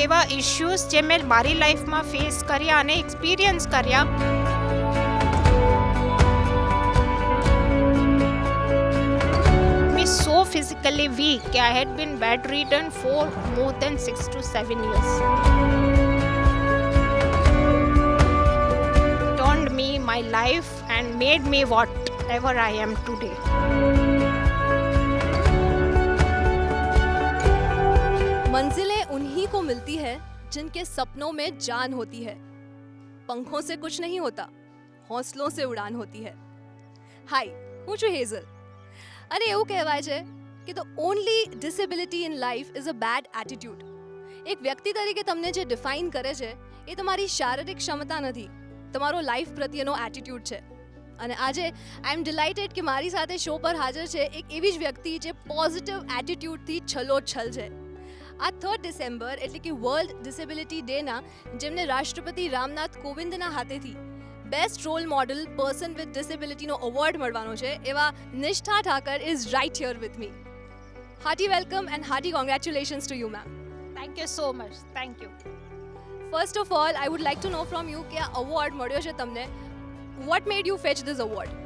એવા ઇશ્યુઝ જે મેં મારી લાઈફમાં ફેસ કર્યા અને એક્સપિરિયન્સ કર્યા. Me so physically weak કે I had been bedridden for more than 6 to 7 years. Turned me my life and made me whatever I am today. मंजिलें उन्हीं को मिलती है जिनके सपनों में जान होती है. पंखों से कुछ नहीं होता, हौसलों से उड़ान होती है. હાય, હું છું હેઝલ. અને એવું કહેવાય છે કે the only disability in life is a bad attitude. એક વ્યક્તિ તરીકે તમને જે ડિફાઇન કરે છે એ તમારી શારીરિક ક્ષમતા નથી, તમારો લાઈફ પ્રત્યેનો એટીટ્યુડ છે. અને આજે આઈ એમ ડિલાઇટેડ કે મારી સાથે શો પર હાજર છે એક એવી જ વ્યક્તિ જે પોઝિટિવ એટીટ્યુડથી છલોછલ છે. આ 3 ડિસેમ્બર એટલે કે વર્લ્ડ ડિસેબિલિટી ડેના જેમને રાષ્ટ્રપતિ રામનાથ કોવિંદના હાથેથી best role model person with ડિસેબિલિટીનો એવોર્ડ મળવાનો છે એવા Nishtha Thakar is right here with me. Hearty welcome and hearty congratulations to you ma'am. Thank you so much. Thank you. First of all I would like to know from you કે આ award મળ્યો છે તમને. What made you fetch this award?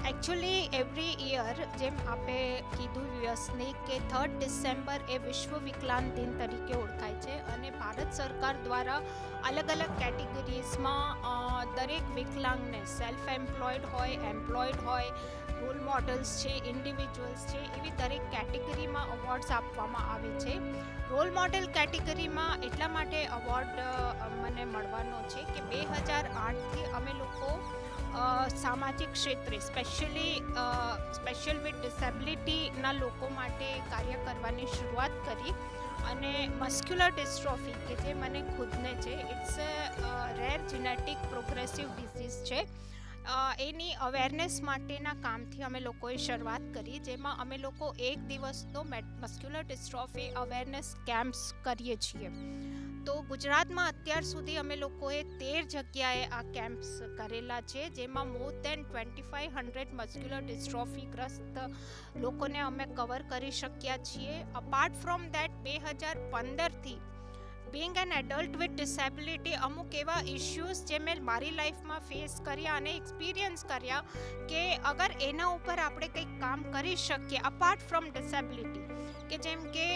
Actually every year જેમ આપણે કીધું વ્યસને કે 3 December એ વિશ્વ વિકલાંગ દિન તરીકે ઓળખાય છે અને ભારત સરકાર દ્વારા અલગ અલગ કેટેગરીઝમાં દરેક વિકલાંગને સેલ્ફ એમ્પ્લોયડ હોય, એમ્પ્લોયડ હોય, રોલ મોડલ્સ છે, ઇન્ડિવિજ્યુઅલ્સ છે, એવી દરેક કેટેગરીમાં અવોર્ડ્સ આપવામાં આવે છે. રોલ મોડેલ કેટેગરીમાં એટલા માટે અવોર્ડ મને મળવાનો છે કે 2008થી અમે લોકો સામાજિક ક્ષેત્રે સ્પેશિયલ વિથ ડિસેબિલિટીના લોકો માટે કાર્ય કરવાની શરૂઆત કરી. અને મસ્ક્યુલર ડિસ્ટ્રોફી કે જે મને ખુદને છે, it's rare genetic progressive disease છે, એની અવેરનેસ માટેના કામથી અમે લોકોએ શરૂઆત કરી, જેમાં અમે લોકો એક દિવસનો મસ્ક્યુલર ડિસ્ટ્રોફી અવેરનેસ કેમ્પ્સ કરીએ છીએ. તો ગુજરાતમાં અત્યાર સુધી અમે લોકોએ 13 જગ્યાએ આ કેમ્પ્સ કરેલા છે, જેમાં મોર દેન 2500 મસ્ક્યુલર ડિસ્ટ્રોફીગ્રસ્ત લોકોને અમે કવર કરી શક્યા છીએ. અપાર્ટ ફ્રોમ દેટ 2015થી being an adult with disability અમુક એવા ઇશ્યુઝ જે મેં મારી લાઈફમાં ફેસ કર્યા અને એક્સપિરિયન્સ કર્યા કે અગર એના ઉપર આપણે કંઈક કામ કરી શકીએ અપાર્ટ ફ્રોમ ડિસેબિલિટી, કે જેમ કે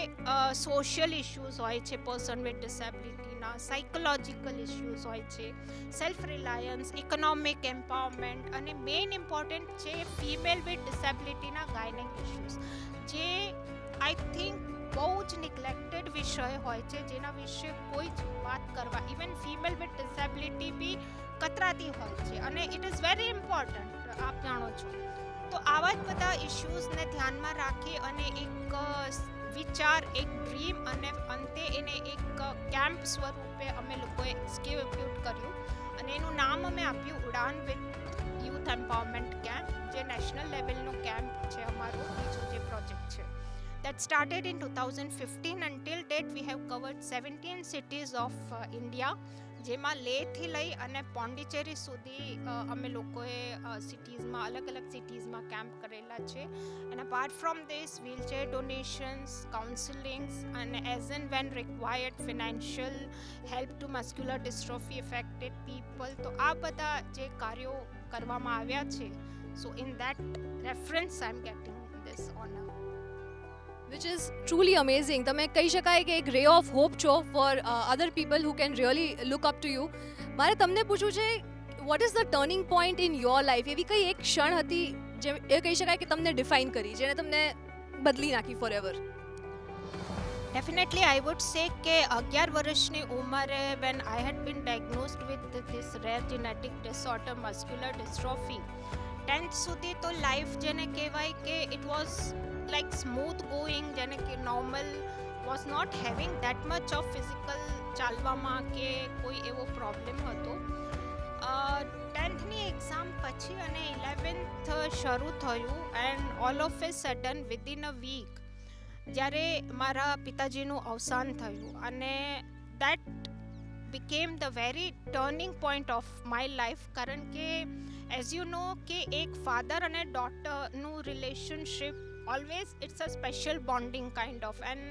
સોશિયલ ઇશ્યુઝ હોય છે પર્સન વિથ ડિસેબિલિટીના, સાયકોલોજીકલ ઇશ્યુઝ હોય છે, સેલ્ફ રિલાયન્સ, ઇકોનોમિક એમ્પાવરમેન્ટ અને મેઇન ઇમ્પોર્ટન્ટ છે ફિમેલ વિથ ડિસેબિલિટીના ગાયનેક ઇશ્યુઝ, જે આઈ થિંક બહુ જ નિગ્લેક્ટેડ વિષય હોય છે, જેના વિશે કોઈ જ વાત કરવા ઇવન ફિમેલ વિથ ડિસેબિલિટી બી કતરાતી હોય છે અને ઇટ ઇઝ વેરી ઇમ્પોર્ટન્ટ, આપ જાણો છો. તો આવા જ બધા ઇશ્યુઝને ધ્યાનમાં રાખી અને એક વિચાર, એક ડ્રીમ અને અંતે એને એક કેમ્પ સ્વરૂપે અમે લોકોએ એક્ઝિક્યુટ કર્યું અને એનું નામ અમે આપ્યું ઉડાન વિથ યુથ એમ્પાવરમેન્ટ કેમ્પ, જે નેશનલ લેવલનો કેમ્પ છે અમારો બીજો જે પ્રોજેક્ટ છે. That started in 2015 and till date we have covered 17 cities of India, જેમાં લેહથી લઈ અને પોંડિચેરી સુધી અમે લોકોએ સિટીઝમાં અલગ અલગ સિટીઝમાં કેમ્પ કરેલા છે. And apart from this wheelchair donations, counsellings અને as and when required financial help to muscular dystrophy affected people, તો આ બધા જે કાર્યો કરવામાં આવ્યા છે, so in that reference I am getting this honour. Which is truly amazing. તમે કહી શકાય કે એક રે ઓફ હોપ છો for other people who can really look up to you. મારે તમને પૂછવું છે, what is the turning point in your life? એવી કઈ એક ક્ષણ હતી જે એ કહી શકાય કે તમને ડિફાઇન કરી, જેને તમને બદલી નાખી forever? Definitely I would say કે 11 વર્ષની ઉંમરે when I had been diagnosed with this rare genetic disorder muscular dystrophy, 10th સુધી તો લાઈફ જેને કહેવાય કે it was like smooth going, જેને કે normal was not having that much of physical ચાલવામાં કે કોઈ એવો પ્રોબ્લેમ હતો. 10thની એક્ઝામ પછી અને 11th શરૂ થયું and all of a sudden within a week જ્યારે મારા પિતાજીનું અવસાન થયું અને that became the very turning point of my life, કારણ કે એઝ યુ નો કે એક ફાધર અને ડોટરનું relationship always it's a special bonding kind of, and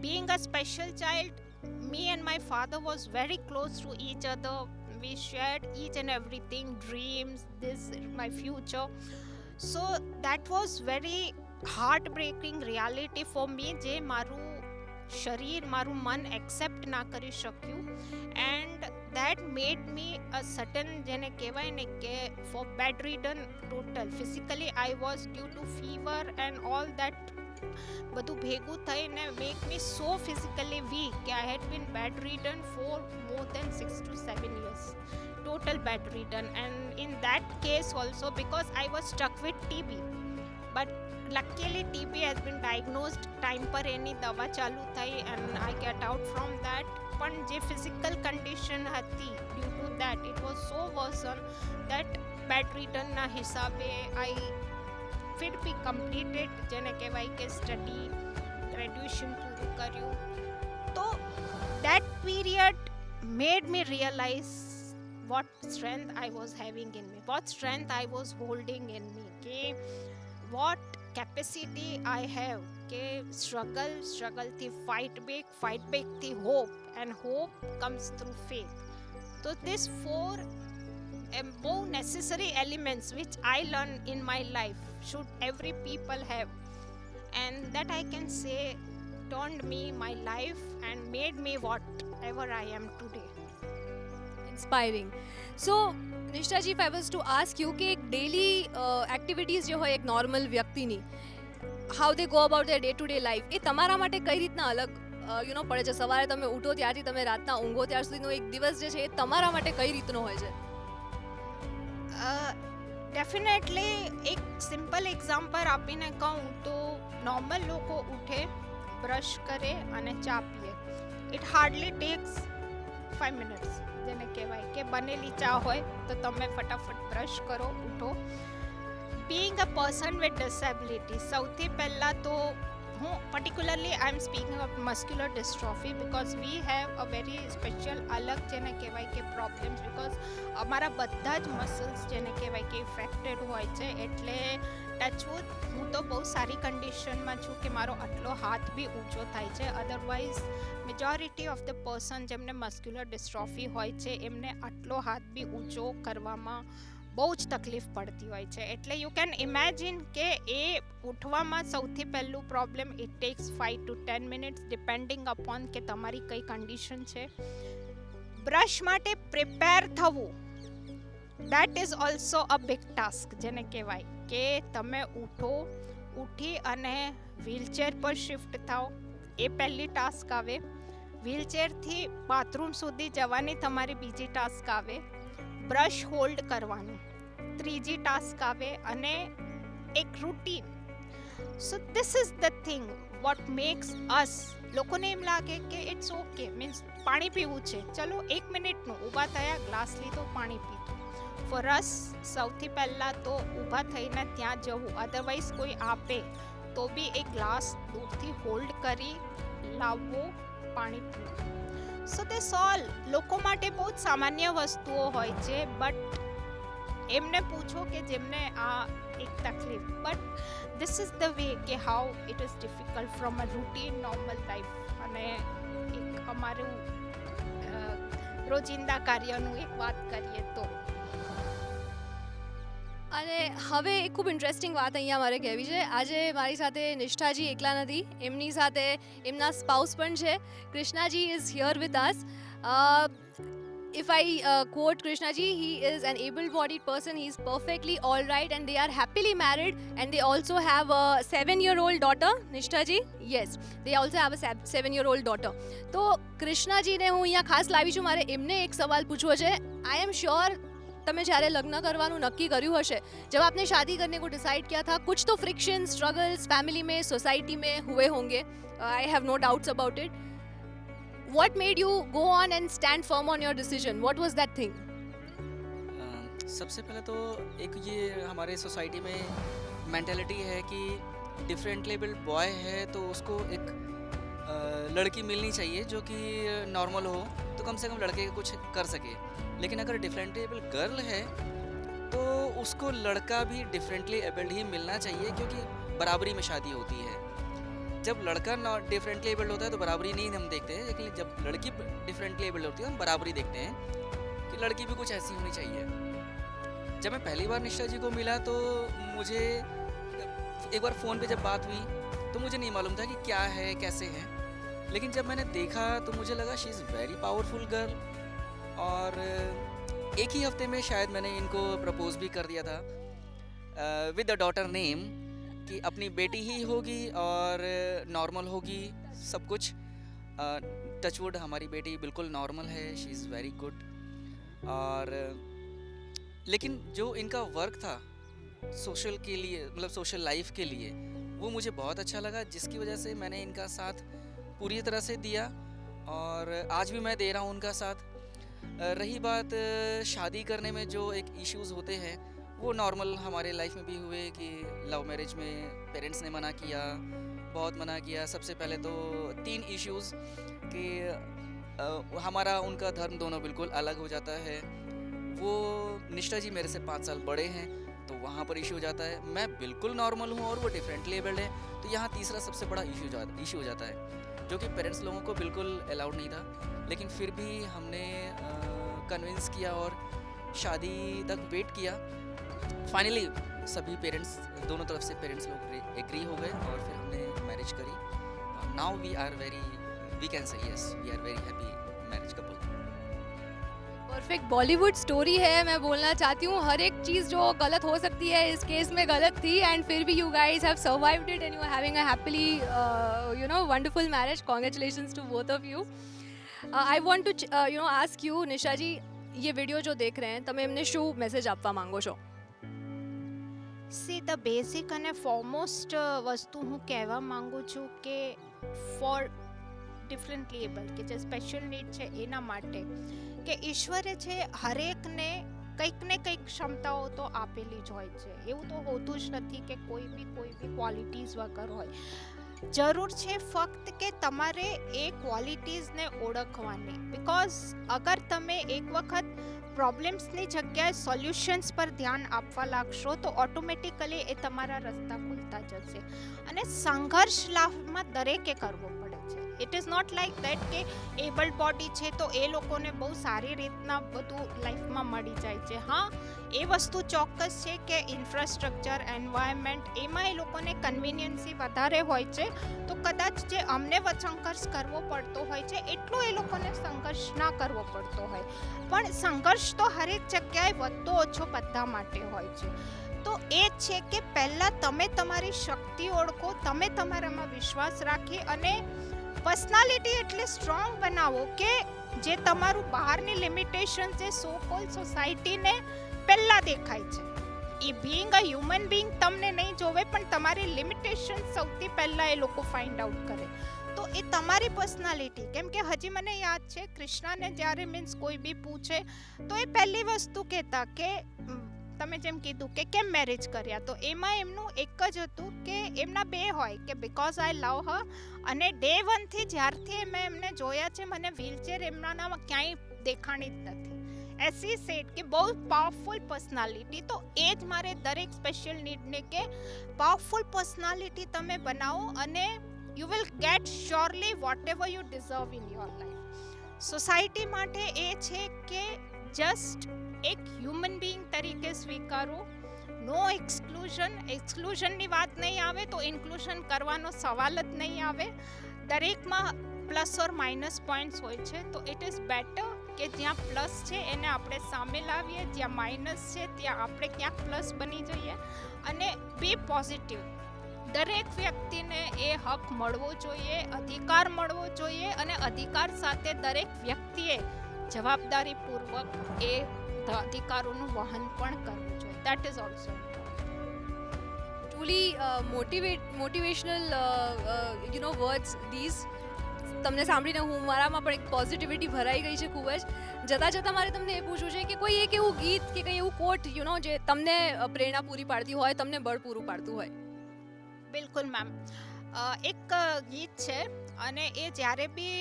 being a special child, me and my father was very close to each other. We shared each and everything, dreams, this my future. So that was very heartbreaking reality for me, જે મારું શરીર મારું મન accept ના કરી શક્યું. And that made me a sudden, જેને કહેવાય ને કે for bedridden total. Physically I was due to fever and all that, બધું ભેગું થઈને make me so physically weak કે I had been bedridden for more than 6 to 7 years, total bedridden. And in that case also, because I was stuck with TB, but luckily TB has been diagnosed, time પર એની દવા ચાલુ થઈ and I get out from that. પણ જે physical condition હતી, due to that it was so worsened that bedridden ના હિસાબે I फिर भी completed, જેને કહેવાય કે સ્ટડી ગ્રેજ્યુએશન પૂરું કર્યું. તો that period made me realize what strength I was having in me, what strength I was holding in me, કે what capacity I have, કે struggle થી fight back થી hope, and hope comes through faith. So this four બહુ necessary elements which I learned in my life should every people have, and that I can say turned me my life and made me whatever I am today. Inspiring. So નિષ્ઠાજી, if I was to ask you કે એક daily activities જે હોય એક normal વ્યક્તિની, how they go about their day to day life, એ તમારા માટે કઈ રીતના અલગ પડે છે? સવારે તમે ઉઠો ત્યારથી તમે રાતના ઊંઘો ત્યાર સુધીનો એક દિવસ જે છે એ તમારા માટે કઈ રીતનો હોય છે? ડેફિનેટલી એક સિમ્પલ એક્ઝામ્પલ આપીને કહું તો નોર્મલ લોકો ઉઠે, બ્રશ કરે અને ચા પીએ. ઇટ હાર્ડલી ટેક્સ 5 મિનિટ્સ, જેને કહેવાય કે બનેલી ચા હોય તો તમે ફટાફટ બ્રશ કરો, ઉઠો. Being a person with disability, સૌથી પહેલાં તો હું particularly I M speaking of muscular dystrophy, because we have a very special અલગ જેને કહેવાય કે પ્રોબ્લેમ્સ, બિકોઝ અમારા બધા જ મસલ્સ જેને કહેવાય કે ઇફેક્ટેડ હોય છે. એટલે ટચવુડ હું તો બહુ સારી કન્ડિશનમાં છું કે મારો આટલો હાથ બી ઊંચો થાય છે. Otherwise majority of the person જેમને મસ્ક્યુલર ડિસ્ટ્રોફી હોય છે એમને આટલો હાથ બી ઊંચો કરવામાં બહુ જ તકલીફ પડતી હોય છે. એટલે યુ કેન ઇમેજિન કે એ ઉઠવામાં સૌથી પહેલું problem, it tax 5 to 10 minutes depending upon k તમારી કઈ કન્ડિશન છે. બ્રશ માટે પ્રિપેર થવું, that is also a big task, જેને કહેવાય કે તમે ઉઠી અને વ્હીલચેર પર શિફ્ટ થાઓ, એ પહેલી ટાસ્ક આવે. વ્હીલચેરથી બાથરૂમ સુધી જવાની તમારી બીજી ટાસ્ક આવે. બ્રશ હોલ્ડ કરવાનું ત્રીજી ટાસ્ક આવે, અને એક routine. So this is the thing what makes us. લોકોને એમ લાગે કે ઇટ્સ ઓકે, મીન્સ પાણી પીવું છે, ચલો 1 મિનિટનું, ઊભા થયા, ગ્લાસ લીધો, પાણી પીધું. ફોર અસ સૌથી પહેલાં તો ઊભા થઈને ત્યાં જવું, અધરવાઇઝ કોઈ આપે તો બી એક ગ્લાસ દૂરથી હોલ્ડ કરી લાવવો, પાણી પીવું. સો ધીસ ઓલ લોકો માટે બહુ જ સામાન્ય વસ્તુઓ હોય છે, બટ એમને પૂછો કે જેમને આ એક તકલીફ, but this is the way કે how it is difficult from a routine normal life. અને એક અમારું રોજિંદા કાર્યનું એક વાત કરીએ તો. અને હવે એક ખૂબ ઇન્ટરેસ્ટિંગ વાત અહીંયા મારે કહેવી છે. આજે મારી સાથે નિષ્ઠાજી એકલા નથી, એમની સાથે એમના સ્પાઉસ પણ છે. કૃષ્ણાજી is here with us. If I quote Krishnaji, he is an able-bodied person. He is perfectly all right, and they are happily married, and they also have a 7-year-old daughter. Nishthaji, yes, they also have a 7-year-old daughter. તો કૃષ્ણાજીને હું અહીંયા ખાસ લાવી છું, મારે એમને એક સવાલ પૂછવો છે. I am sure તમે જ્યારે લગ્ન કરવાનું નક્કી કર્યું હશે, जब आपने शादी करने को डिसाइड किया था, कुछ तो फ्रिक्शन, स्ट्रगल्स फैमिली में, सोसाइटी में हुए होंगे. I have no doubts about it. What made you go on and stand firm on your decision? What was that thing? सबसे पहले तो एक ये हमारे सोसाइटी में मेंटालिटी है कि डिफरेंटली एबल्ड बॉय है तो उसको एक लड़की मिलनी चाहिए जो कि नॉर्मल हो, तो कम से कम लड़के कुछ कर सके. लेकिन अगर डिफरेंटली एबल्ड गर्ल है तो उसको लड़का भी डिफरेंटली एबल्ड ही मिलना चाहिए, क्योंकि बराबरी में शादी होती है। जब लड़का नॉट डिफरेंटली एबल्ड होता है तो बराबरी नहीं हम देखते हैं, लेकिन जब लड़की डिफरेंटली एबल्ड होती है हम बराबरी देखते हैं कि लड़की भी कुछ ऐसी होनी चाहिए। जब मैं पहली बार निष्ठा जी को मिला तो मुझे एक बार फ़ोन पे जब बात हुई तो मुझे नहीं मालूम था कि क्या है कैसे है, लेकिन जब मैंने देखा तो मुझे लगा she is very powerful girl. और एक ही हफ्ते में शायद मैंने इनको प्रपोज भी कर दिया था विद द डॉटर नेम, कि अपनी बेटी ही होगी और नॉर्मल होगी सब कुछ। टचवुड हमारी बेटी बिल्कुल नॉर्मल है, शी इज़ वेरी गुड। और लेकिन जो इनका वर्क था सोशल के लिए, मतलब सोशल लाइफ के लिए, वो मुझे बहुत अच्छा लगा, जिसकी वजह से मैंने इनका साथ पूरी तरह से दिया और आज भी मैं दे रहा हूँ उनका साथ। रही बात शादी करने में जो एक इश्यूज़ होते हैं, वो नॉर्मल हमारे लाइफ में भी हुए कि लव मैरिज में पेरेंट्स ने मना किया, बहुत मना किया। सबसे पहले तो 3 इश्यूज़ कि हमारा उनका धर्म दोनों बिल्कुल अलग हो जाता है। वो निष्ठा जी मेरे से 5 साल बड़े हैं तो वहाँ पर इशू हो जाता है। मैं बिल्कुल नॉर्मल हूँ और वो डिफरेंटली एबल्ड है, तो यहाँ तीसरा सबसे बड़ा इशू हो जाता है, जो कि पेरेंट्स लोगों को बिल्कुल अलाउड नहीं था। लेकिन फिर भी हमने कन्विंस किया और शादी तक वेट किया। फाइनली सभी पेरेंट्स, दोनों तरफ से पेरेंट्स लोग एग्री हो गए और फिर हमने मैरिज करी। Now we can say yes, we are very happy marriage couple. Perfect Bollywood story है। मैं बोलना चाहती हूँ हर एक चीज़ जो गलत हो सकती है इस केस में गलत थी, एंड फिर भी you guys have survived it and you are having a happily wonderful marriage. Congratulations to both of you. I want to ask you, Nisha ji, ये વિડીયો જો દેખ રહે हैं તમે એમને શું મેસેજ આપવા માંગો છો? સી ધ બેઝિક અને ફોરમોસ્ટ વસ્તુ હું કહેવા માંગુ છું કે ફોર ડિફરન્ટલી એબલ કે જે સ્પેશિયલ નીડ છે એના માટે કે ઈશ્વરે છે હરેકને કંઈક ને કંઈક ક્ષમતાઓ તો આપેલી જ હોય છે. એવું તો હોતું જ નથી કે કોઈ બી ક્વોલિટીઝ વગર હોય. જરૂર છે ફક્ત કે તમારે એ ક્વોલિટીઝને ઓળખવાની. બિકોઝ અગર તમે એક વખત પ્રોબ્લેમ્સની જગ્યાએ સોલ્યુશન્સ પર ધ્યાન આપવા લાગશો તો ઓટોમેટિકલી એ તમારા રસ્તા ખુલતા જશે. અને સંઘર્ષ લાઈફમાં દરેકે કરવો પડે છે. It is not like that કે એબલ્ડ બોડી છે તો એ લોકોને બહુ સારી રીતના બધું લાઈફમાં મળી જાય છે. હા, એ વસ્તુ ચોક્કસ છે કે ઇન્ફ્રાસ્ટ્રક્ચર, એન્વાયરમેન્ટ, એમાં એ લોકોને કન્વિનિયન્સી વધારે હોય છે, તો કદાચ જે અમને સંઘર્ષ કરવો પડતો હોય છે એટલો એ લોકોને સંઘર્ષ ના કરવો પડતો હોય. પણ સંઘર્ષ તો હરેક જગ્યાએ વધતો ઓછો બધા માટે હોય છે. તો એ જ છે કે પહેલાં તમે તમારી શક્તિ ઓળખો, તમે તમારામાં વિશ્વાસ રાખી અને પર્સનાલિટી એટલે સ્ટ્રોંગ બનાવો કે જે તમારું બહારની લિમિટેશન જે સો કોલ સોસાયટીને પહેલાં દેખાય છે. એ બિંગ અ હ્યુમન બિંગ તમને નહીં જોવે, પણ તમારી લિમિટેશન સૌથી પહેલાં એ લોકો ફાઇન્ડ આઉટ કરે. તો એ તમારી પર્સનાલિટી, કેમ કે હજી મને યાદ છે કૃષ્ણાને જ્યારે મીન્સ કોઈ બી પૂછે તો એ પહેલી વસ્તુ કહેતા કે તમે જેમ કીધું કે કેમ મેરેજ કર્યા, તો એમાં એમનું એક જ હતું કે એમના બે હોય કે બિકોઝ આઈ લવ હર, અને ડે 1થી જ્યારથી મેં એમને જોયા છે મને વ્હીલચેર એમનામાં ક્યાંય દેખાણી જ નથી. એસી સેટ કે બહુ પાવરફુલ પર્સનાલિટી. તો એ જ મારે દરેક સ્પેશિયલ નીડને કે પાવરફુલ પર્સનાલિટી તમે બનાવો અને you will get surely whatever you deserve in your life. Society માટે એ છે કે જસ્ટ એક હ્યુમન બિંગ તરીકે સ્વીકારો. નો એક્સક્લુઝનની વાત નહીં આવે તો ઇન્ક્લુઝન કરવાનો સવાલ જ નહીં આવે. દરેકમાં પ્લસ ઓર માઇનસ પોઈન્ટ્સ હોય છે, તો ઇટ ઇઝ બેટર કે જ્યાં પ્લસ છે એને આપણે સામે લાવીએ, જ્યાં માઇનસ છે ત્યાં આપણે ક્યાંક પ્લસ બની જઈએ અને બી પોઝિટિવ. દરેક વ્યક્તિને એ હક મળવો જોઈએ, અધિકાર મળવો જોઈએ, અને અધિકાર સાથે દરેક વ્યક્તિએ જવાબદારીપૂર્વક એ અધિકારોનું વહન પણ કરવું જોઈએ. That is also truly motivational words these. તમને સાંભળીને હું મારામાં પણ એક પોઝિટિવિટી ભરાઈ ગઈ છે ખૂબ જ. જતાં મારે તમને એ પૂછવું છે કે કોઈ એક એવું ગીત કે કંઈ એવું કોટ જે તમને પ્રેરણા પૂરી પાડતી હોય, તમને બળ પૂરું પાડતું હોય? બિલકુલ મેમ. એક ગીત છે અને એ જ્યારે બી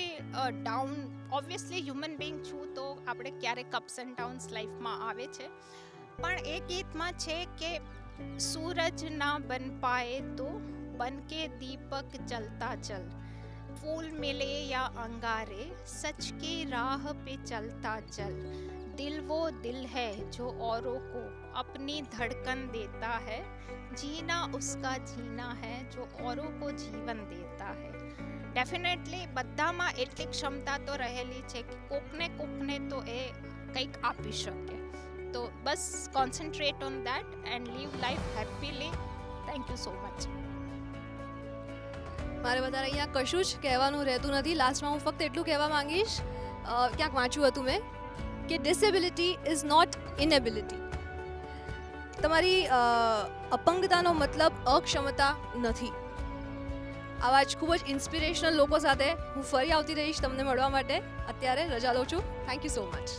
ડાઉન, ઓબ્વિયસલી હ્યુમન બિંગ છું તો આપણે ક્યારેક અપ્સ એન્ડ ડાઉન્સ લાઈફમાં આવે છે. પણ એ ગીતમાં છે કે सूरज ना बन पाए तो बन के दीपक जलता चल, फूल मिले या अंगारे सच की राह पे चलता चल, दिल वो दिल है जो औरों को अपनी धड़कन देता है, जीना उसका जीना है जो औरों को जीवन देता है. ડેફિનેટલી બધામાં એટલી ક્ષમતા તો રહેલી છે કે કોકને તો એ કંઈક આપી શકે. તો બસ concentrate on that and live life happily. Thank you so much. મારે વધારે અહીંયા કશું જ કહેવાનું રહેતું નથી. લાસ્ટમાં હું ફક્ત એટલું કહેવા માંગીશ, ક્યાંક વાંચ્યું હતું મેં કે ડિસેબિલિટી ઇઝ નોટ ઇનેબિલિટી. તમારી અપંગતાનો મતલબ અક્ષમતા નથી. આવા જ ખૂબ જ ઇન્સ્પિરેશનલ લોકો સાથે હું ફરી આવતી રહીશ તમને મળવા માટે. અત્યારે રજા લઉં છું. Thank you so much.